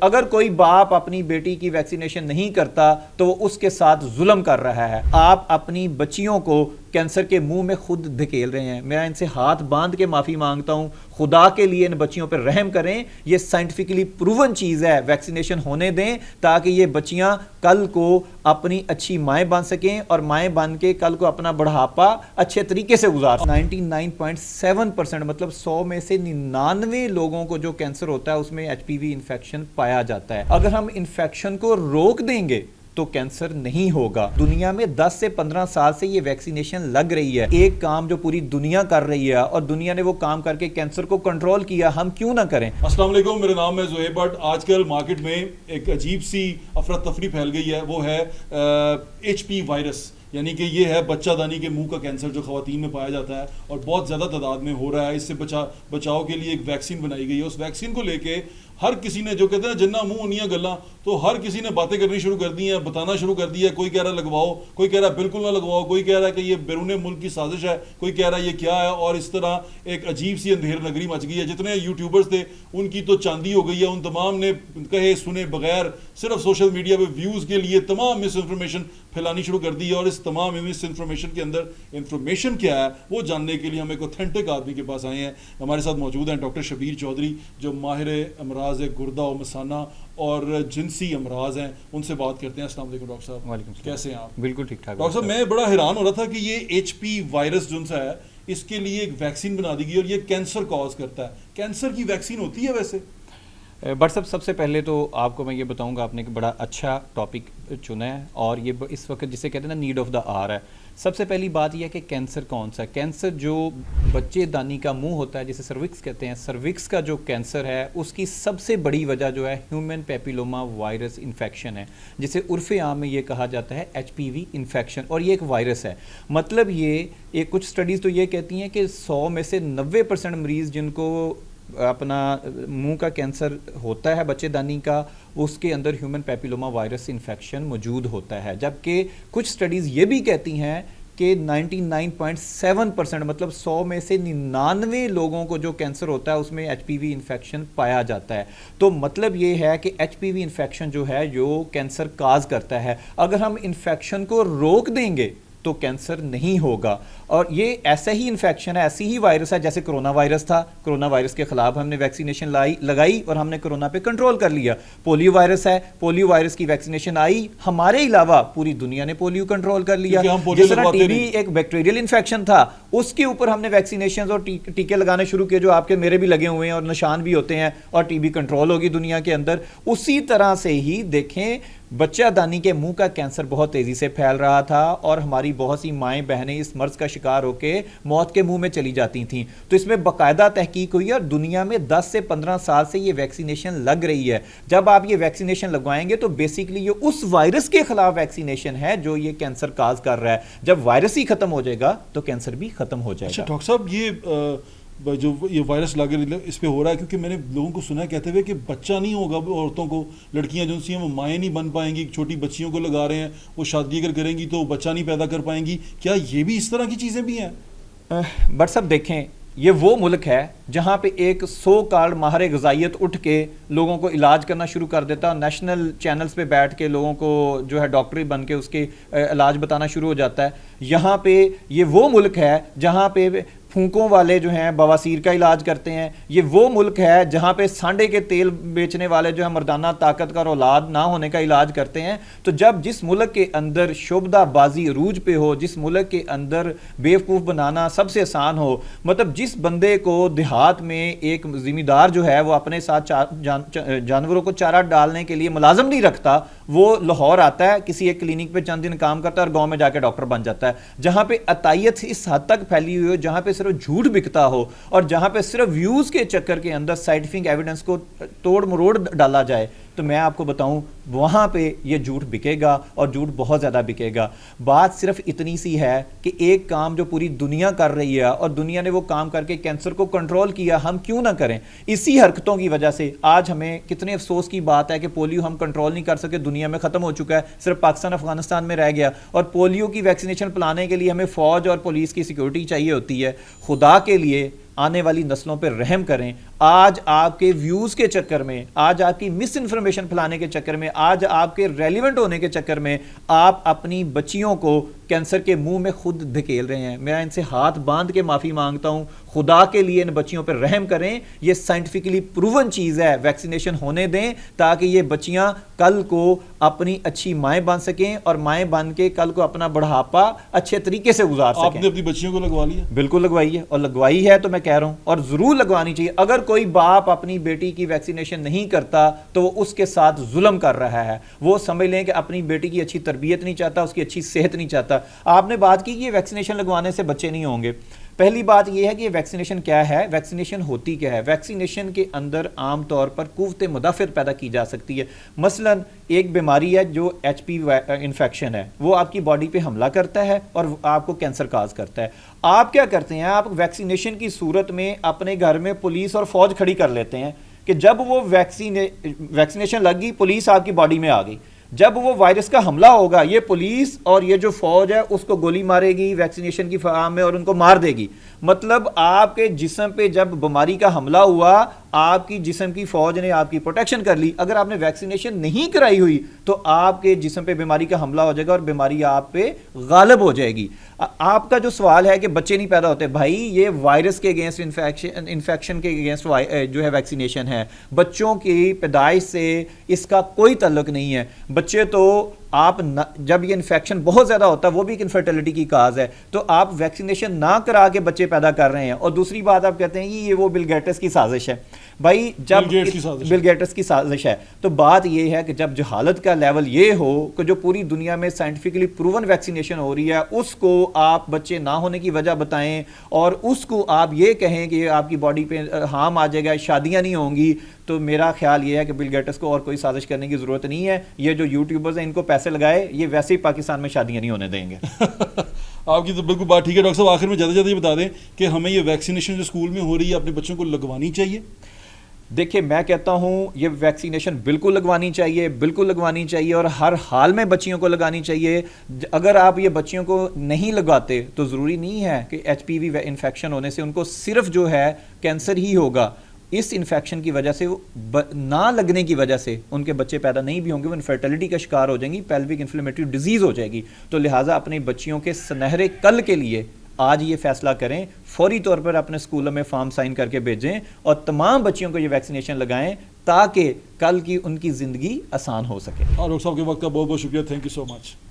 اگر کوئی باپ اپنی بیٹی کی ویکسینیشن نہیں کرتا تو وہ اس کے ساتھ ظلم کر رہا ہے. آپ اپنی بچیوں کو کینسر کے منہ میں خود دھکیل رہے ہیں. میں ان سے ہاتھ باندھ کے معافی مانگتا ہوں, خدا کے لیے ان بچیوں پر رحم کریں. یہ سائنٹیفکلی پروون چیز ہے, ویکسینیشن ہونے دیں تاکہ یہ بچیاں کل کو اپنی اچھی مائیں بن سکیں اور مائیں بن کے کل کو اپنا بڑھاپا اچھے طریقے سے گزار سکیں. 99.7% مطلب 100 میں سے 99 لوگوں کو جو کینسر ہوتا ہے اس میں ایچ پی وی انفیکشن پایا جاتا ہے. اگر ہم انفیکشن کو روک دیں گے تو کینسر نہیں ہوگا. دنیا میں 10 سے 15 سال سے یہ ویکسینیشن لگ رہی ہے. ایک کام جو پوری دنیا کر رہی ہے اور دنیا نے وہ کام کر کے کینسر کو کنٹرول کیا, ہم کیوں نہ کریں. السلام علیکم, میرا نام ہے زہیب بٹ. آج کل مارکیٹ میں ایک عجیب سی افراتفری پھیل گئی ہے, وہ ہے ایچ پی وائرس. یعنی کہ یہ ہے بچہ دانی کے منہ کا کینسر جو خواتین میں پایا جاتا ہے اور بہت زیادہ تعداد میں ہو رہا ہے. اس سے بچاؤ کے لیے ایک ویکسین بنائی گئی ہے. اس ویکسین کو لے کے ہر کسی نے, جو کہتے ہیں جنہ منہ انیاں گلاں, تو ہر کسی نے باتیں کرنی شروع کر دی ہیں, بتانا شروع کر دیا ہے. کوئی کہہ رہا ہے لگواؤ, کوئی کہہ رہا ہے بالکل نہ لگواؤ, کوئی کہہ رہا ہے کہ یہ بیرون ملک کی سازش ہے, کوئی کہہ رہا ہے یہ کیا ہے. اور اس طرح ایک عجیب سی اندھیر نگری مچ گئی ہے. جتنے یوٹیوبرز تھے ان کی تو چاندی ہو گئی ہے. ان تمام نے کہے سنے بغیر صرف سوشل میڈیا پہ ویوز کے لیے تمام مس انفارمیشن پھیلانی شروع کر دی ہے. اور اس تمام مس انفارمیشن کے اندر انفارمیشن کیا ہے وہ جاننے کے لیے ہم ایک اوتھینٹک آدمی کے پاس آئے ہیں. ہمارے ساتھ موجود ہیں ڈاکٹر شبیر چودھری, جو ماہر امراض گردہ و مثانہ اور جنسی امراض ہیں. ان سے بات کرتے ہیں. السلام علیکم ڈاکٹر صاحب. وعلیکم السلام. کیسے ہیں آپ؟ بالکل ٹھیک ٹھاک. ڈاکٹر صاحب میں بڑا حیران ہو رہا تھا کہ یہ ایچ پی وائرس جو سا ہے اس کے لیے ایک ویکسین بنا دی گئی اور یہ کینسر کاز کرتا ہے. کینسر کی ویکسین ہوتی ہے ویسے؟ بٹ سب سے پہلے تو آپ کو میں یہ بتاؤں گا, آپ نے ایک بڑا اچھا ٹاپک چنا ہے اور یہ اس وقت جسے کہتے ہیں نا نیڈ آف دا آر ہے. سب سے پہلی بات یہ ہے کہ کینسر کون سا ہے. کینسر جو بچے دانی کا منہ ہوتا ہے جسے سروکس کہتے ہیں, سروکس کا جو کینسر ہے اس کی سب سے بڑی وجہ جو ہے ہیومن پیپیلوما وائرس انفیکشن ہے, جسے عرف عام میں یہ کہا جاتا ہے ایچ پی وی انفیکشن. اور یہ ایک وائرس ہے. مطلب یہ کچھ سٹڈیز تو یہ کہتی ہیں کہ 100 میں سے 90% مریض جن کو اپنا منہ کا کینسر ہوتا ہے بچے دانی کا, اس کے اندر ہیومن پیپیلوما وائرس انفیکشن موجود ہوتا ہے. جبکہ کچھ سٹڈیز یہ بھی کہتی ہیں کہ 99.7% مطلب 100 میں سے 99 لوگوں کو جو کینسر ہوتا ہے اس میں ایچ پی وی انفیکشن پایا جاتا ہے. تو مطلب یہ ہے کہ ایچ پی وی انفیکشن جو ہے جو کینسر کاز کرتا ہے. اگر ہم انفیکشن کو روک دیں گے تو کینسر نہیں ہوگا. اور یہ ایسا ہی انفیکشن ہے, ایسی ہی وائرس ہے جیسے کرونا وائرس تھا. کرونا وائرس کے خلاف ہم نے ویکسینیشن لگائی اور ہم نے کرونا پہ کنٹرول کر لیا. پولیو وائرس ہے, پولیو وائرس کی ویکسینیشن آئی, ہمارے علاوہ پوری دنیا نے پولیو کنٹرول کر لیا. جس طرح ٹی بی ایک بیکٹیریل انفیکشن تھا, اس کے اوپر ہم نے ویکسینیشن اور ٹیکے لگانے شروع کیے جو آپ کے میرے بھی لگے ہوئے ہیں اور نشان بھی ہوتے ہیں, اور ٹی بی کنٹرول ہوگی دنیا کے اندر. اسی طرح سے ہی دیکھیں بچہ دانی کے منہ کا کینسر بہت تیزی سے پھیل رہا تھا اور ہماری بہت سی مائیں بہنیں اس مرض کا شکار ہو کے موت کے منہ میں چلی جاتی تھیں. تو اس میں باقاعدہ تحقیق ہوئی اور دنیا میں 10 سے 15 سال سے یہ ویکسینیشن لگ رہی ہے. جب آپ یہ ویکسینیشن لگوائیں گے تو بیسیکلی یہ اس وائرس کے خلاف ویکسینیشن ہے جو یہ کینسر کاز کر رہا ہے. جب وائرس ہی ختم ہو جائے گا تو کینسر بھی ختم ہو جائے گا. اچھا ڈاکٹر صاحب, جو یہ وائرس لگ اس پہ ہو رہا ہے, کیونکہ میں نے لوگوں کو سنا ہے کہتے ہوئے کہ بچہ نہیں ہوگا عورتوں کو, لڑکیاں جو سی ہیں وہ مائیں نہیں بن پائیں گی, چھوٹی بچیوں کو لگا رہے ہیں, وہ شادی اگر کریں گی تو بچہ نہیں پیدا کر پائیں گی. کیا یہ بھی اس طرح کی چیزیں بھی ہیں؟ بٹ سب دیکھیں, یہ وہ ملک ہے جہاں پہ ایک سو کارڈ ماہر غذائیت اٹھ کے لوگوں کو علاج کرنا شروع کر دیتا ہے, نیشنل چینلز پہ بیٹھ کے لوگوں کو جو ہے ڈاکٹری بن کے اس کے علاج بتانا شروع ہو جاتا ہے. یہاں پہ یہ وہ ملک ہے جہاں پہ پھونکوں والے جو ہیں بواسیر کا علاج کرتے ہیں. یہ وہ ملک ہے جہاں پہ سانڈے کے تیل بیچنے والے جو ہے مردانہ طاقت کا اور اولاد نہ ہونے کا علاج کرتے ہیں. تو جب جس ملک کے اندر شعبدہ بازی عروج پہ ہو, جس ملک کے اندر بیوقوف بنانا سب سے آسان ہو, مطلب جس بندے کو دیہات میں ایک ذمہ دار جو ہے وہ اپنے ساتھ جانوروں کو چارہ ڈالنے کے لیے ملازم نہیں رکھتا, وہ لاہور آتا ہے کسی ایک کلینک پہ چند دن کام کرتا ہے اور گاؤں میں جا کے ڈاکٹر بن جاتا ہے. جہاں پہ عطائیت اس حد تک پھیلی ہوئی ہو, جہاں پہ صرف جھوٹ بکتا ہو اور جہاں پہ صرف ویوز کے چکر کے اندر سائنٹیفک ایویڈنس کو توڑ مروڑ ڈالا جائے, تو میں آپ کو بتاؤں وہاں پہ یہ جھوٹ بکے گا اور جھوٹ بہت زیادہ بکے گا. بات صرف اتنی سی ہے کہ ایک کام جو پوری دنیا کر رہی ہے اور دنیا نے وہ کام کر کے کینسر کو کنٹرول کیا, ہم کیوں نہ کریں. اسی حرکتوں کی وجہ سے آج ہمیں کتنے افسوس کی بات ہے کہ پولیو ہم کنٹرول نہیں کر سکے, دنیا میں ختم ہو چکا ہے, صرف پاکستان افغانستان میں رہ گیا. اور پولیو کی ویکسینیشن پلانے کے لیے ہمیں فوج اور پولیس کی سیکورٹی چاہیے ہوتی ہے. خدا کے لیے آنے والی نسلوں پہ رحم کریں, آج آپ کے ویوز کے چکر میں، آج آپ کی مس انفارمیشن پھیلانے کے چکر میں، آج آپ کے ریلیونٹ ہونے کے چکر میں آپ اپنی بچیوں کو کینسر کے منہ میں خود دھکیل رہے ہیں. میں ان سے ہاتھ باندھ کے معافی مانگتا ہوں. خدا کے لیے ان بچیوں پہ رحم کریں. یہ سائنٹیفکلی پروون چیز ہے. ویکسینیشن ہونے دیں تاکہ یہ بچیاں کل کو اپنی اچھی مائیں بن سکیں اور مائیں بن کے کل کو اپنا بڑھاپا اچھے طریقے سے گزار سکیں. آپ نے اپنی بچیوں کو لگوا لیا؟ بالکل لگوائی ہے، اور لگوائی ہے تو میں کہہ رہا ہوں، اور ضرور لگوانی چاہیے. اگر کوئی باپ اپنی بیٹی کی ویکسینیشن نہیں کرتا تو وہ اس کے ساتھ ظلم کر رہا ہے. وہ سمجھ لیں کہ اپنی بیٹی کی اچھی تربیت نہیں چاہتا، اس کی اچھی صحت نہیں چاہتا. آپ نے بات کی کہ یہ ویکسینیشن لگوانے سے بچے نہیں ہوں گے. پہلی بات یہ ہے کہ یہ ویکسینیشن کیا ہے، ویکسینیشن ہوتی کیا ہے. ویکسینیشن کے اندر عام طور پر قوت مدافعت پیدا کی جا سکتی ہے. مثلا ایک بیماری ہے جو ایچ پی انفیکشن ہے، وہ آپ کی باڈی پہ حملہ کرتا ہے اور آپ کو کینسر کاز کرتا ہے. آپ کیا کرتے ہیں، آپ ویکسینیشن کی صورت میں اپنے گھر میں پولیس اور فوج کھڑی کر لیتے ہیں کہ جب وہ ویکسینیشن لگ گئی، پولیس آپ کی باڈی میں آ گئی. جب وہ وائرس کا حملہ ہوگا، یہ پولیس اور یہ جو فوج ہے اس کو گولی مارے گی ویکسینیشن کی فراہم میں اور ان کو مار دے گی. مطلب آپ کے جسم پہ جب بیماری کا حملہ ہوا، آپ کی جسم کی فوج نے آپ کی پروٹیکشن کر لی. اگر آپ نے ویکسینیشن نہیں کرائی ہوئی تو آپ کے جسم پہ بیماری کا حملہ ہو جائے گا اور بیماری آپ پہ غالب ہو جائے گی. آپ کا جو سوال ہے کہ بچے نہیں پیدا ہوتے، بھائی یہ وائرس کے اگینسٹ انفیکشن کے اگینسٹ جو ہے ویکسینیشن ہے. بچوں کی پیدائش سے اس کا کوئی تعلق نہیں ہے. بچے تو آپ جب یہ انفیکشن بہت زیادہ ہوتا ہے، وہ بھی ایک انفرٹیلٹی کی کاز ہے، تو آپ ویکسینیشن نہ کرا کے بچے پیدا کر رہے ہیں. اور دوسری بات آپ کہتے ہیں کہ یہ وہ بل گیٹس کی سازش ہے. بھائی جب بل گیٹس کی سازش ہے تو بات یہ ہے کہ جب جہالت کا لیول یہ ہو کہ جو پوری دنیا میں سائنٹیفکلی پروون ویکسینیشن ہو رہی ہے اس کو آپ بچے نہ ہونے کی وجہ بتائیں اور اس کو آپ یہ کہیں کہ آپ کی باڈی پہ ہارم آ جائے گا، شادیاں نہیں ہوں گی، تو میرا خیال یہ ہے کہ بل گیٹس کو اور کوئی سازش کرنے کی ضرورت نہیں ہے. یہ جو یوٹیوبرز ہیں ان کو پیسے لگائے، یہ ویسے ہی پاکستان میں شادیاں نہیں ہونے دیں گے. آپ کی تو بالکل بات ٹھیک ہے. ڈاکٹر صاحب آخر میں جلدی یہ بتا دیں کہ ہمیں یہ ویکسینیشن جو اسکول میں ہو رہی ہے اپنے بچوں کو لگوانی چاہیے؟ دیکھیں میں کہتا ہوں یہ ویکسینیشن بالکل لگوانی چاہیے، بالکل لگوانی چاہیے، اور ہر حال میں بچیوں کو لگانی چاہیے. اگر آپ یہ بچیوں کو نہیں لگاتے تو ضروری نہیں ہے کہ ایچ پی وی انفیکشن ہونے سے ان کو صرف جو ہے کینسر ہی ہوگا. اس انفیکشن کی وجہ سے نہ لگنے کی وجہ سے ان کے بچے پیدا نہیں بھی ہوں گے، وہ انفرٹیلٹی کا شکار ہو جائیں گی، پیلوک انفلیمیٹری ڈیزیز ہو جائے گی. تو لہٰذا اپنے بچیوں کے سنہرے کل کے لیے آج یہ فیصلہ کریں، فوری طور پر اپنے اسکولوں میں فارم سائن کر کے بھیجیں اور تمام بچیوں کو یہ ویکسینیشن لگائیں تاکہ کل کی ان کی زندگی آسان ہو سکے. اور ڈاکٹر صاحب کے وقت کا بہت بہت شکریہ. Thank you so much.